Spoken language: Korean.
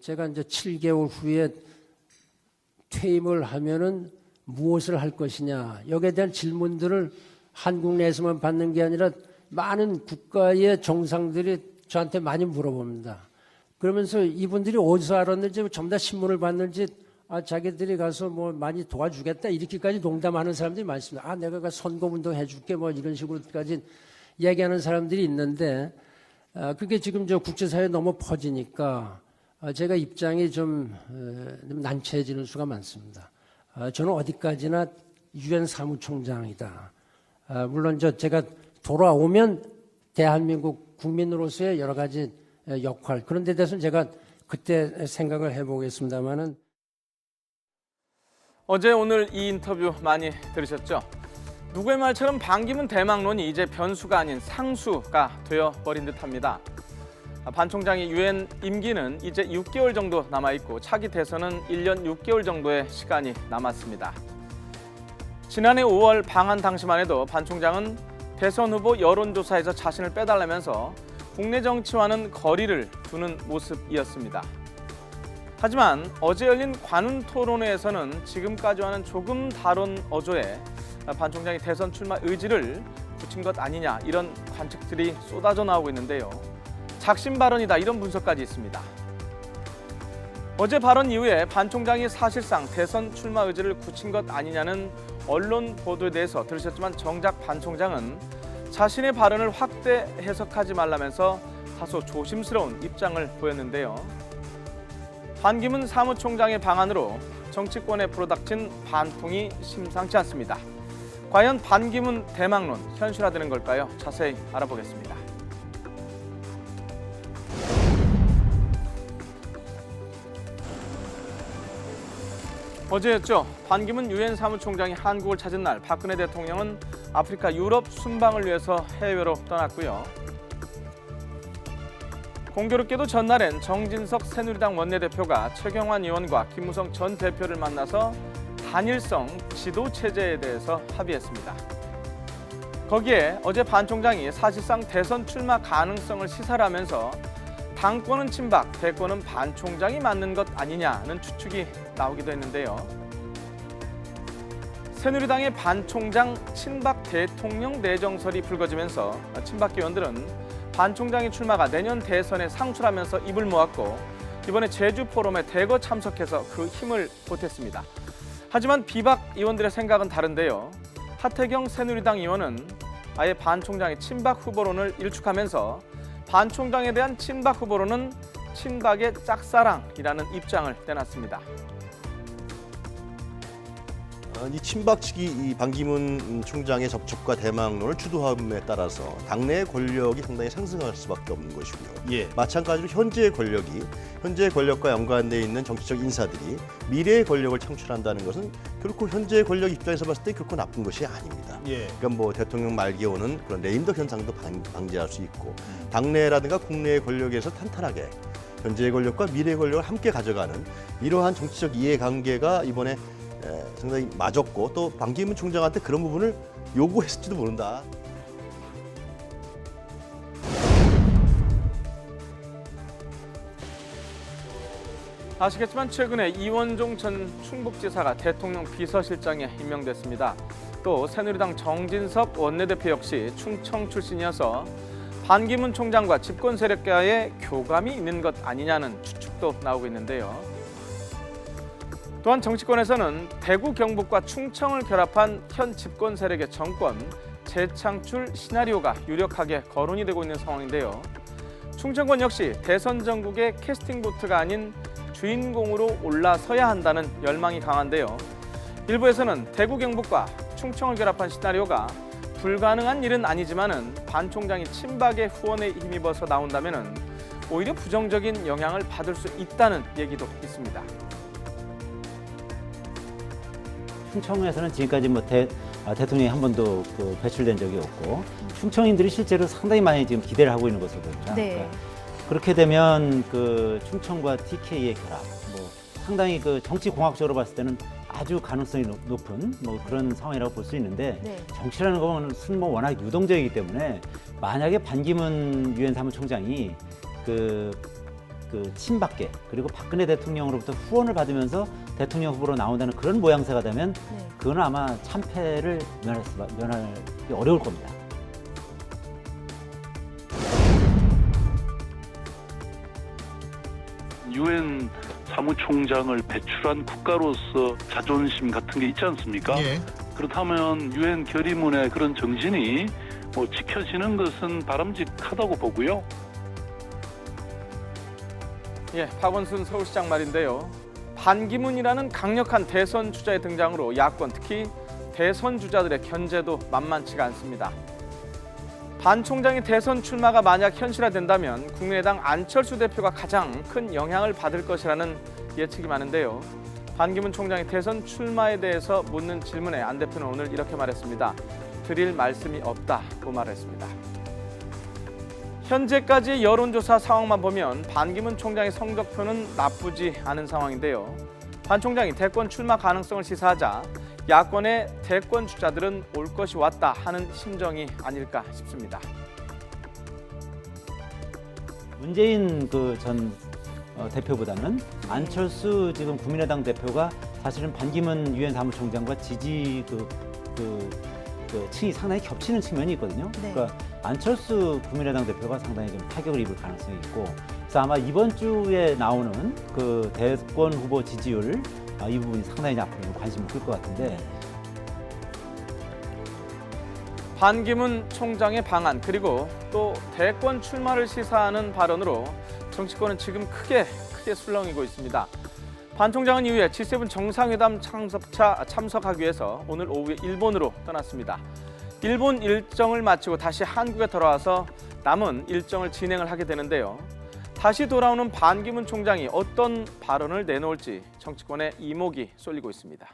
제가 이제 7개월 후에 퇴임을 하면은 무엇을 할 것이냐, 여기에 대한 질문들을 한국 내에서만 받는 게 아니라 많은 국가의 정상들이 저한테 많이 물어봅니다. 그러면서 이분들이 어디서 알았는지, 전부 다 신문을 봤는지, 자기들이 가서 뭐 많이 도와주겠다, 이렇게까지 농담하는 사람들이 많습니다. 내가 가 선거운동 해줄게, 뭐 이런 식으로까지 얘기하는 사람들이 있는데, 그게 지금 저 국제사회에 너무 퍼지니까 제가 입장이 좀 난처해지는 수가 많습니다. 저는 어디까지나 유엔 사무총장이다. 물론 제가 돌아오면 대한민국 국민으로서의 여러 가지 역할, 그런 데 대해서는 제가 그때 생각을 해보겠습니다만은. 어제 오늘 이 인터뷰 많이 들으셨죠? 누구의 말처럼 반기문 대망론이 이제 변수가 아닌 상수가 되어버린 듯합니다. 반 총장의 유엔 임기는 이제 6개월 정도 남아있고 차기 대선은 1년 6개월 정도의 시간이 남았습니다. 지난해 5월 방한 당시만 해도 반 총장은 대선 후보 여론조사에서 자신을 빼달라면서 국내 정치와는 거리를 두는 모습이었습니다. 하지만 어제 열린 관훈 토론회에서는 지금까지와는 조금 다른 어조에 반 총장이 대선 출마 의지를 굳힌 것 아니냐, 이런 관측들이 쏟아져 나오고 있는데요. 작심 발언이다, 이런 분석까지 있습니다. 어제 발언 이후에 반 총장이 사실상 대선 출마 의지를 굳힌 것 아니냐는 언론 보도에 대해서 들으셨지만, 정작 반 총장은 자신의 발언을 확대 해석하지 말라면서 다소 조심스러운 입장을 보였는데요. 반기문 사무총장의 방안으로 정치권에 불어닥친 반풍이 심상치 않습니다. 과연 반기문 대망론 현실화되는 걸까요? 자세히 알아보겠습니다. 어제였죠. 반기문 유엔 사무총장이 한국을 찾은 날, 박근혜 대통령은 아프리카 유럽 순방을 위해서 해외로 떠났고요. 공교롭게도 전날엔 정진석 새누리당 원내대표가 최경환 의원과 김무성 전 대표를 만나서 단일성 지도체제에 대해서 합의했습니다. 거기에 어제 반 총장이 사실상 대선 출마 가능성을 시사하면서 당권은 친박, 대권은 반 총장이 맞는 것 아니냐는 추측이 나오기도 했는데요. 새누리당의 반 총장 친박 대통령 내정설이 불거지면서 친박 의원들은 반 총장의 출마가 내년 대선에 상출하면서 입을 모았고, 이번에 제주 포럼에 대거 참석해서 그 힘을 보탰습니다. 하지만 비박 의원들의 생각은 다른데요. 하태경 새누리당 의원은 아예 반 총장의 친박 후보론을 일축하면서 반 총장에 대한 친박 후보로는 친박의 짝사랑이라는 입장을 내놨습니다. 이 친박 측이 이 반기문 총장의 접촉과 대망론을 주도함에 따라서 당내의 권력이 상당히 상승할 수밖에 없는 것이고요. 예. 마찬가지로 현재의 권력과 연관되어 있는 정치적 인사들이 미래의 권력을 창출한다는 것은 결코 현재의 권력 입장에서 봤을 때 결코 나쁜 것이 아닙니다. 예. 그러니까 뭐 대통령 말기에 오는 그런 레임덕 현상도 방지할 수 있고, 당내라든가 국내의 권력에서 탄탄하게 현재의 권력과 미래의 권력을 함께 가져가는 이러한 정치적 이해관계가 이번에 상당히 맞았고, 또 반기문 총장한테 그런 부분을 요구했을지도 모른다. 아시겠지만 최근에 이원종 전 충북지사가 대통령 비서실장에 임명됐습니다. 또 새누리당 정진석 원내대표 역시 충청 출신이어서 반기문 총장과 집권 세력과의 교감이 있는 것 아니냐는 추측도 나오고 있는데요. 또한 정치권에서는 대구 경북과 충청을 결합한 현 집권 세력의 정권 재창출 시나리오가 유력하게 거론이 되고 있는 상황인데요. 충청권 역시 대선 전국의 캐스팅 보트가 아닌 주인공으로 올라서야 한다는 열망이 강한데요. 일부에서는 대구 경북과 충청을 결합한 시나리오가 불가능한 일은 아니지만은 반 총장이 친박의 후원에 힘입어서 나온다면은 오히려 부정적인 영향을 받을 수 있다는 얘기도 있습니다. 충청에서는 지금까지 대통령이 한 번도 배출된 적이 없고, 충청인들이 실제로 상당히 많이 지금 기대를 하고 있는 것으로 보입니다. 네. 그러니까 그렇게 되면 충청과 TK의 결합, 상당히 정치 공학적으로 봤을 때는 아주 가능성이 높은 그런 상황이라고 볼 수 있는데, 네. 정치라는 것은 워낙 유동적이기 때문에 만약에 반기문 유엔 사무총장이 그 친박계 그리고 박근혜 대통령으로부터 후원을 받으면서 대통령 후보로 나온다는 그런 모양새가 되면 그건 아마 참패를 면하기 어려울 겁니다. 유엔 사무총장을 배출한 국가로서 자존심 같은 게 있지 않습니까? 예. 그렇다면 유엔 결의문의 그런 정신이 지켜지는 것은 바람직하다고 보고요. 예, 박원순 서울시장 말인데요. 반기문이라는 강력한 대선 주자의 등장으로 야권, 특히 대선 주자들의 견제도 만만치가 않습니다. 반 총장의 대선 출마가 만약 현실화된다면 국민의당 안철수 대표가 가장 큰 영향을 받을 것이라는 예측이 많은데요. 반기문 총장의 대선 출마에 대해서 묻는 질문에 안 대표는 오늘 이렇게 말했습니다. 드릴 말씀이 없다고 말했습니다. 현재까지 여론조사 상황만 보면 반기문 총장의 성적표는 나쁘지 않은 상황인데요. 반 총장이 대권 출마 가능성을 시사하자 야권의 대권 주자들은 올 것이 왔다 하는 심정이 아닐까 싶습니다. 문재인 그 전 대표보다는 안철수 지금 국민의당 대표가 사실은 반기문 유엔 사무총장과 지지 층이 상당히 겹치는 측면이 있거든요. 네. 그러니까 안철수 국민의당 대표가 상당히 좀 타격을 입을 가능성이 있고, 그래서 아마 이번 주에 나오는 그 대권 후보 지지율 이 부분이 상당히 앞으로 관심을 끌 것 같은데. 반기문 총장의 방안 그리고 또 대권 출마를 시사하는 발언으로 정치권은 지금 크게 술렁이고 있습니다. 반 총장은 이후에 G7 정상회담 참석하기 위해서 오늘 오후에 일본으로 떠났습니다. 일본 일정을 마치고 다시 한국에 돌아와서 남은 일정을 진행을 하게 되는데요. 다시 돌아오는 반기문 총장이 어떤 발언을 내놓을지 정치권에 이목이 쏠리고 있습니다.